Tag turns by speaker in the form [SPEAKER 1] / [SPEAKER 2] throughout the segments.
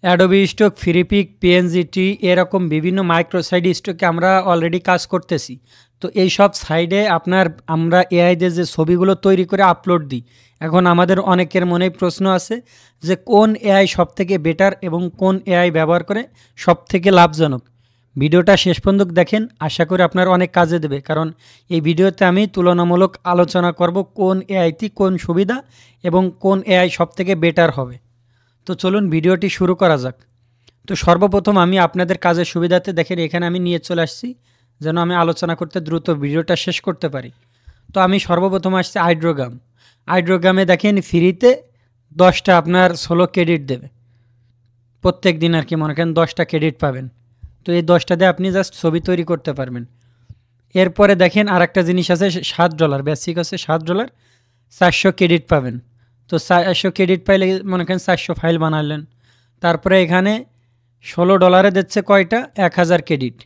[SPEAKER 1] Adobe stock, Freepik, পিএনজিটি এরকম বিভিন্ন microsite স্টকে আমরা অলরেডি কাজ করতেছি। তো এই সব সাইডে আমরা এআই দিয়ে যে ছবিগুলো তৈরি করে আপলোড দিই। এখন আমাদের অনেকের মনেই প্রশ্ন আছে যে কোন এআই সবথেকে বেটার এবং কোন এআই ব্যবহার করে সবথেকে লাভজনক। ভিডিওটা শেষ পর্যন্ত দেখেন, আশা করি আপনার অনেক কাজে দেবে, কারণ এই ভিডিওতে আমি তুলনামূলক আলোচনা করব কোন এআইটি কোন সুবিধা এবং কোন এআই সবথেকে বেটার হবে। তো চলুন ভিডিওটি শুরু করা যাক। তো সর্বপ্রথম আমি আপনাদের কাজের সুবিধাতে দেখেন এখানে আমি নিয়ে চলে আসছি, যেন আমি আলোচনা করতে দ্রুত ভিডিওটা শেষ করতে পারি। তো আমি সর্বপ্রথম আসছি আইড্রোগ্রামে দেখেন ফ্রিতে 10টা আপনার 16 ক্রেডিট দেবে প্রত্যেক দিন আর কি, মনে করেন 10টা ক্রেডিট পাবেন। তো এই 10টা দিয়ে আপনি জাস্ট ছবি তৈরি করতে পারবেন। এরপরে দেখেন আর একটা জিনিস আছে, $7 বেসিক আছে, $7 400 ক্রেডিট পাবেন। তো 400 ক্রেডিট পাইলে মনে করেন 400 ফাইল বানালেন। তারপরে এখানে $16 দিচ্ছে কয়টা, 1000 ক্রেডিট।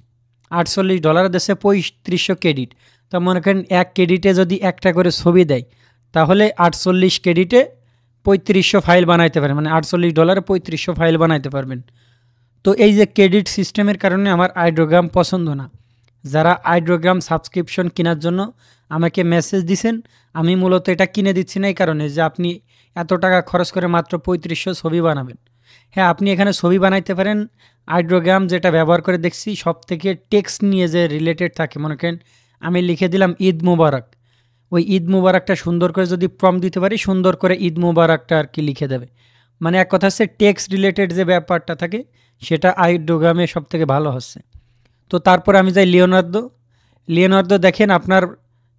[SPEAKER 1] $48 দিচ্ছে 3500 ক্রেডিট। তো মনে করেন এক ক্রেডিটে যদি একটা করে ছবি দেয়, তাহলে 48 ক্রেডিটে 3500 ফাইল বানাইতে পারেন, মানে $48 3500 ফাইল বানাইতে পারবেন। তো এই যে ক্রেডিট সিস্টেমের কারণে আমার আইড্রোগ্রাম পছন্দ না। যারা আইড্রোগ্রাম সাবস্ক্রিপশন কেনার জন্য আমাকে মেসেজ দিছেন, আমি মূলত এটা কিনে দিচ্ছি না এই কারণে যে আপনি এত টাকা খরচ করে মাত্র 3500 ছবি বানাবেন। হ্যাঁ, আপনি এখানে ছবি বানাইতে পারেন। আইড্রোগ্রাম যেটা ব্যবহার করে দেখছি সব থেকে টেক্সট নিয়ে যে রিলেটেড থাকে, মনে করেন আমি লিখে দিলাম ঈদ মুবারক, ওই ঈদ মুবারকটা সুন্দর করে যদি প্রম্পট দিতে পারি, সুন্দর করে ঈদ মুবারকটা আর কি লিখে দেবে। মানে এক কথা হচ্ছে টেক্সট রিলেটেড যে ব্যাপারটা থাকে সেটা আইড্রোগ্রামে সব থেকে ভালো হচ্ছে। তো তারপর আমি যাই লিওনার্দো দেখেন আপনার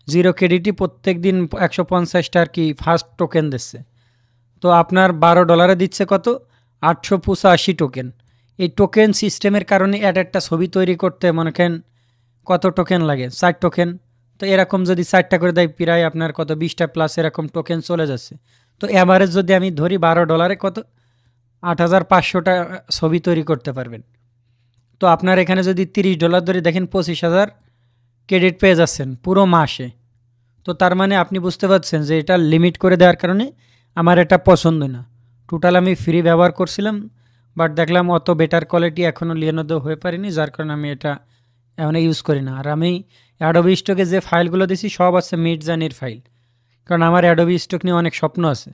[SPEAKER 1] 0 ক্রেডিটই প্রত্যেক দিন 150টা আর কি ফার্স্ট টোকেন দিচ্ছে। তো আপনার $12 দিচ্ছে কত, 885 টোকেন। এই টোকেন সিস্টেমের কারণে একটা ছবি তৈরি করতে মনে করেন কত টোকেন লাগে, 4 টোকেন। তো এরকম যদি 4টা করে দেয় প্রায় আপনার কত 20টা প্লাস এরকম টোকেন চলে যাচ্ছে। তো অ্যাভারেজ যদি আমি ধরি $12 কত, 8500টা ছবি তৈরি করতে পারবেন। তো আপনার এখানে যদি $30 ধরে দেখেন 25,000 ক্রেডিট পেয়ে যাচ্ছেন পুরো মাসে। তো তার মানে আপনি বুঝতে পারছেন যে এটা লিমিট করে দেওয়ার কারণে আমার এটা পছন্দ না। টোটাল আমি ফ্রি ব্যবহার করছিলাম, বাট দেখলাম অত বেটার কোয়ালিটি এখনও লিওনার্দো হয়ে পারিনি, যার কারণে আমি এটা এখন ইউজ করি না। আর আমি অ্যাডোবি স্টকে যে ফাইলগুলো দিছি সব আছে মিডজার্নির ফাইল, কারণ আমার অ্যাডোবি স্টক নিয়ে অনেক স্বপ্ন আছে।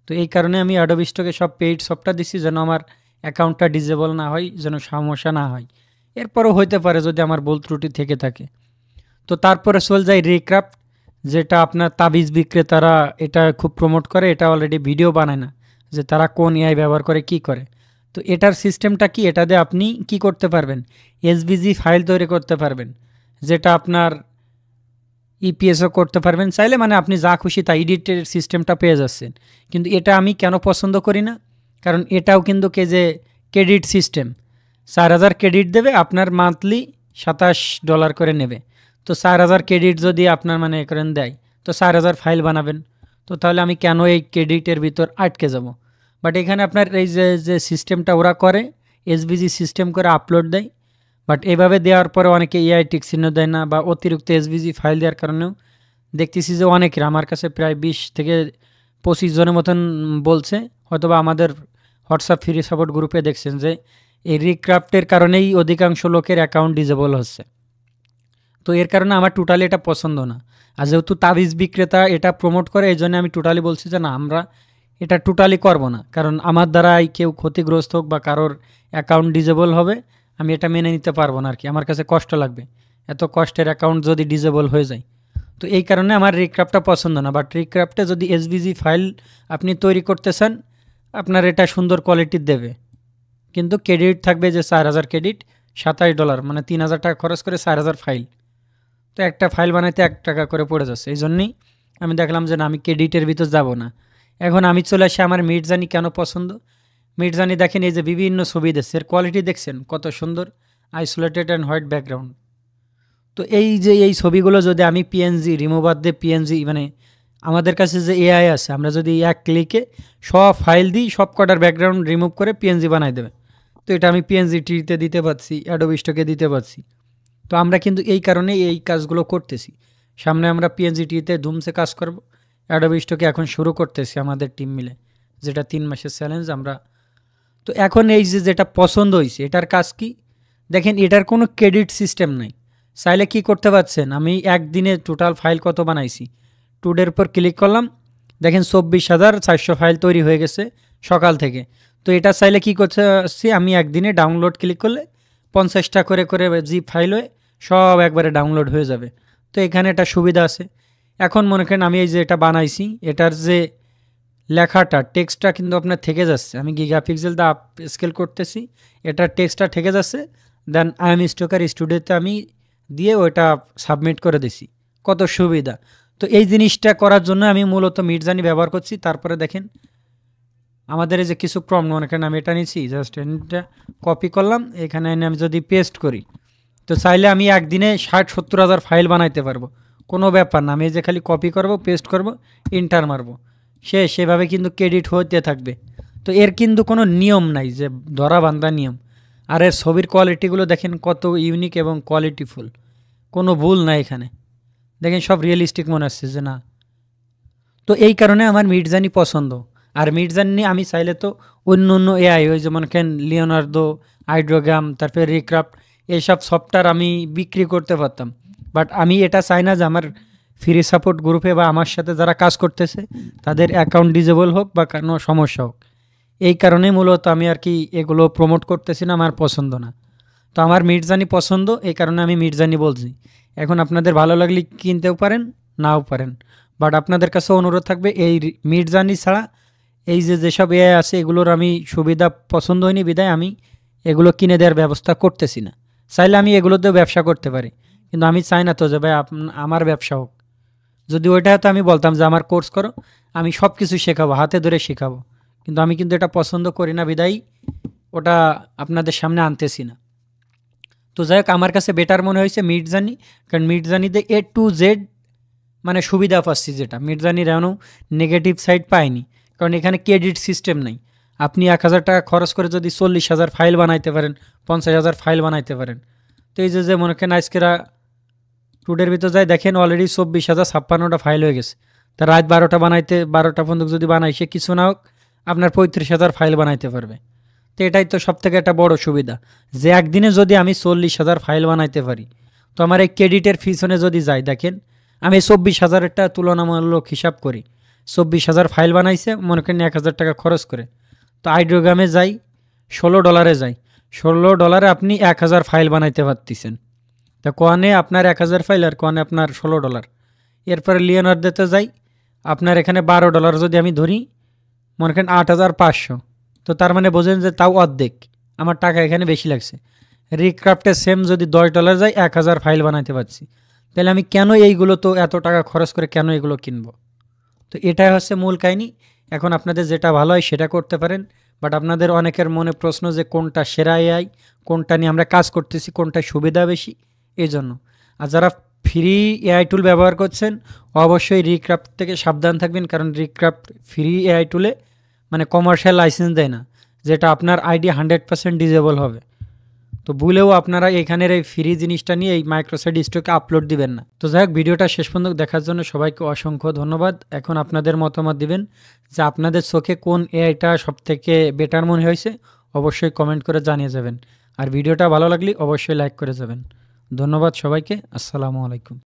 [SPEAKER 1] তো এই কারণে আমি অ্যাডোবি স্টকে সব পেইড সফটওয়্যার দিছি, যেন আমার অ্যাকাউন্টটা ডিসেবল না হয়, যেন সমস্যা না হয়। এরপরও হইতে পারে যদি আমার ভুল ত্রুটি থেকে থাকে। তো তারপরে চলে যায় রিক্রাফট, যেটা আপনার তাবিজ বিক্রেতারা এটা খুব প্রমোট করে, এটা অলরেডি ভিডিও বানায় না যে তারা কোন এআই ব্যবহার করে কি করে। তো এটার সিস্টেমটা কি, এটা দিয়ে আপনি কি করতে পারবেন, এসভিজি ফাইল তৈরি করতে পারবেন, যেটা আপনার ইপিএসও করতে পারবেন চাইলে, মানে আপনি যা খুশি তা এডিটের সিস্টেমটা পেয়ে যাচ্ছেন। কিন্তু এটা আমি কেন পছন্দ করি না, কারণ এটাও কিন্তু যে ক্রেডিট সিস্টেম, 4000 ক্রেডিট দেবে, আপনার মান্থলি $27 করে নেবে। তো 4000 ক্রেডিট যদি আপনার মানে করেন দেয়, তো 4000 ফাইল বানাবেন। তো তাহলে আমি কেন এই ক্রেডিটের ভিতর আটকে যাব। বাট এখানে আপনার এই যে সিস্টেমটা ওরা করে, এসভিজি সিস্টেম করে আপলোড দেয়। বাট এভাবে দেওয়ার পরে অনেকে এআই টিক চিহ্ন দেয় না, বা অতিরিক্ত এসভিজি ফাইল দেওয়ার কারণেও দেখতেছি যে অনেকের, আমার কাছে প্রায় 20 থেকে 25 জনের মতন বলছে, হয়তোবা আমাদের হোয়াটসঅ্যাপ ফ্রি সাপোর্ট গ্রুপে দেখছেন যে এই রিক্রাফটের কারণেই অধিকাংশ লোকের অ্যাকাউন্ট ডিসেবল হচ্ছে। তো এর কারণে আমার টোটালি এটা পছন্দ না। আর যেহেতু তাবিজ বিক্রেতা এটা প্রমোট করে, এই জন্য আমি টোটালি বলছি যে না, আমরা এটা টোটালি করব না, কারণ আমার দ্বারাই কেউ ক্ষতিগ্রস্ত হোক বা কারোর অ্যাকাউন্ট ডিসেবল হবে, আমি এটা মেনে নিতে পারবো না আর কি, আমার কাছে কষ্ট লাগবে এত কষ্টের অ্যাকাউন্ট যদি ডিসেবল হয়ে যায়। তো এই কারণে আমার রিক্রাফটটা পছন্দ না। বাট রিক্রাফটে যদি এসভিজি ফাইল আপনি তৈরি করতে চান, আপনার এটা সুন্দর কোয়ালিটির দেবে, কিন্তু ক্রেডিট থাকবে যে 4000 ক্রেডিট, $27, মানে 3000 টাকা খরচ করে 4000 ফাইল। তো একটা ফাইল বানাইতে $1 করে পড়ে যাচ্ছে। এই জন্যই আমি দেখলাম যে না, আমি ক্রেডিটের ভিতর যাব না। এখন আমি চলে আসি আমার মিডজার্নি কেন পছন্দ। মিডজার্নি দেখেন এই যে বিভিন্ন ছবি দিচ্ছে, এর কোয়ালিটি দেখছেন কত সুন্দর, আইসোলেটেড অ্যান্ড হোয়াইট ব্যাকগ্রাউন্ড। তো এই যে এই ছবিগুলো যদি আমি পিএনজি রিমুভার দিয়ে পিএনজি, মানে আমাদের কাছে যে এআই আছে, আমরা যদি এক ক্লিকে সব ফাইল দিই, সব কটার ব্যাকগ্রাউন্ড রিমুভ করে পিএনজি বানাই দেবে। তো এটা আমি পিএনজি টিতে দিতে পারছি, অ্যাডোবি স্টকে দিতে পারছি। তো আমরা কিন্তু এই কারণে এই কাজগুলো করতেছি। সামনে আমরা পিএনজি টিতে ধুমসে কাজ করব, অ্যাডোবি স্টকে এখন শুরু করতেছি আমাদের টিম মিলে, যেটা 3 মাসের চ্যালেঞ্জ আমরা। তো এখন এই যে যেটা পছন্দ হয়েছে এটার কাজ কি দেখেন, এটার কোনো ক্রেডিট সিস্টেম নাই। চাইলে কি করতে পারছেন, আমি একদিনে টোটাল ফাইল কত বানাইছি, টুডের উপর ক্লিক করলাম, দেখেন 24,400 ফাইল তৈরি হয়ে গেছে সকাল থেকে। তো এটা চাইলে কি করতে আসছি, আমি একদিনে ডাউনলোড ক্লিক করলে 50টা করে করে জিপ ফাইল হয়ে সব একবারে ডাউনলোড হয়ে যাবে। তো এখানে একটা সুবিধা আছে। এখন মনে করেন আমি এই যে এটা বানাইছি, এটার যে লেখাটা টেক্সটটা কিন্তু আপনার থেকে যাচ্ছে, আমি গিগাপিক্সেল দা আপ স্কেল করতেছি, এটার টেক্সটটা থেকে যাচ্ছে। দেন আইএম স্টোকার স্টুডিওতে আমি দিয়ে ওইটা সাবমিট করে দিছি। কত সুবিধা! তো এই জিনিসটা করার জন্য আমি মূলত মিডজার্নি ব্যবহার করছি। তারপরে দেখেন আমাদের এই যে কিছু প্রম্পট, মনে করেন আমি এটা নিচ্ছি, জাস্ট এটা কপি করলাম, এখানে এনে আমি যদি পেস্ট করি, তো চাইলে আমি একদিনে 60-70 হাজার ফাইল বানাইতে পারবো, কোনো ব্যাপার না। আমি এই যে খালি কপি করব, পেস্ট করব, ইন্টার মারবো, সেভাবে কিন্তু ক্রেডিট হতে থাকবে। তো এর কিন্তু কোনো নিয়ম নাই যে ধরা বান্ধা নিয়ম। আর এর ছবির কোয়ালিটিগুলো দেখেন কত ইউনিক এবং কোয়ালিটিফুল, কোনো ভুল নাই এখানে। দেখেন সব রিয়েলিস্টিক মনে হচ্ছে যে না। তো এই কারণে আমার মিডজার্নি পছন্দ। আর মিডজার্নি আমি চাইলে তো অন্য অন্য এআই, ওই যেমন কেন লিওনার্দো, হাইড্রোগ্রাম, তারপরে রিক্রাফট, এইসব সফটওয়্যার আমি বিক্রি করতে পারতাম। বাট আমি এটা চাই না যে আমার ফ্রি সাপোর্ট গ্রুপে বা আমার সাথে যারা কাজ করতেছে তাদের অ্যাকাউন্ট ডিজেবল হোক বা কোনো সমস্যা হোক। এই কারণেই মূলত আমি আর কি এগুলো প্রমোট করতেছি না, আমার পছন্দ না। তো আমার মিডজার্নি পছন্দ, এই কারণে আমি মিডজার্নি বলছি। এখন আপনাদের ভালো লাগলে কিনতেও পারেন, নাও পারেন। বাট আপনাদের কাছে অনুরোধ থাকবে এই মিডজার্নি ছাড়া এই যে যেসব এআই আছে এগুলোর আমি সুবিধা পছন্দ হয়নি বিধায় আমি এগুলো কিনে দেওয়ার ব্যবস্থা করতেছি না। চাইলে আমি এগুলোতেও ব্যবসা করতে পারি, কিন্তু আমি চাই না তো যে ভাই আমার ব্যবসা হোক। যদি ওইটা হয়তো আমি বলতাম যে আমার কোর্স করো, আমি সব কিছু শেখাবো, হাতে ধরে শেখাবো, কিন্তু আমি কিন্তু এটা পছন্দ করি না বিধায় ওটা আপনাদের সামনে আনতেছি না। তো যাই হোক, আমার কাছে বেটার মনে হয়েছে মিডজার্নি, কারণ মিডজার্নিতে A to Z মানে সুবিধা পাচ্ছি, যেটা মিডজার্নির এমনও নেগেটিভ সাইড পাইনি। কারণ এখানে ক্রেডিট সিস্টেম নেই। আপনি 1,000 টাকা খরচ করে যদি 40,000 ফাইল বানাইতে পারেন, 50,000 ফাইল বানাইতে পারেন। তো এই যে মনে করেন আজকেরা টুডের ভিতর যাই দেখেন অলরেডি 24,056টা ফাইল হয়ে গেছে। তা রাত 12টা বানাইতে, 12টা পর্যন্ত যদি বানাই, সে কিছু না হোক আপনার 35,000 ফাইল বানাইতে পারবে। তো এটাই তো সবথেকে একটা বড় সুবিধা, যে একদিনে যদি আমি 40,000 ফাইল বানাইতে পারি, তো আমার এই ক্রেডিটের পিছনে যদি যাই, দেখেন আমি 24,000-টা তুলনামূলক হিসাব করি, 24,000 ফাইল বানাইছে মনে করেন 1,000 টাকা খরচ করে। তো হাইড্রোগ্রামে যাই, $16 যাই, $16 আপনি 1,000 ফাইল বানাইতে পারতেছেন। তা কোয়ানে আপনার 1,000 ফাইল আর কোয়ানে আপনার $16। এরপরে লিওনার্দোতে যাই, আপনার এখানে $12 যদি আমি ধরি, মনে করেন 8,500। তো তার মানে বোঝেন যে তাও অর্ধেক, আমার টাকা এখানে বেশি লাগছে। রিক্রাফটে সেম যদি $10 যায়, 1,000 ফাইল বানাইতে পারছি। তাহলে আমি কেন এইগুলো তো এত টাকা খরচ করে কেন এগুলো কিনবো? তো এটাই হচ্ছে মূল কাহিনী। এখন আপনাদের যেটা ভালো হয় সেটা করতে পারেন। বাট আপনাদের অনেকের মনে প্রশ্ন যে কোনটা সেরা এআই, কোনটা নিয়ে আমরা কাজ করতেছি, কোনটা সুবিধা বেশি, এই জন্য। আর যারা ফ্রি এআই টুল ব্যবহার করছেন অবশ্যই রিক্রাফট থেকে সাবধান থাকবেন, কারণ রিক্রাফট ফ্রি এআই টুলে মানে কমার্শিয়াল লাইসেন্স দেয় না, যেটা আপনার আইডি 100% ডিজেবল হবে। তো ভুলেও আপনারা এখানের এই ফ্রি জিনিসটা নিয়ে এই মাইক্রোসাইট স্টকে আপলোড দিবেন না। তো যাই হোক, ভিডিওটা শেষ পর্যন্ত দেখার জন্য সবাইকে অসংখ্য ধন্যবাদ। এখন আপনাদের মতামত দিবেন যে আপনাদের চোখে কোন এআইটা সবথেকে বেটার মনে হয়েছে, অবশ্যই কমেন্ট করে জানিয়ে যাবেন। আর ভিডিওটা ভালো লাগলে অবশ্যই লাইক করে যাবেন। ধন্যবাদ সবাইকে। আসসালামু আলাইকুম।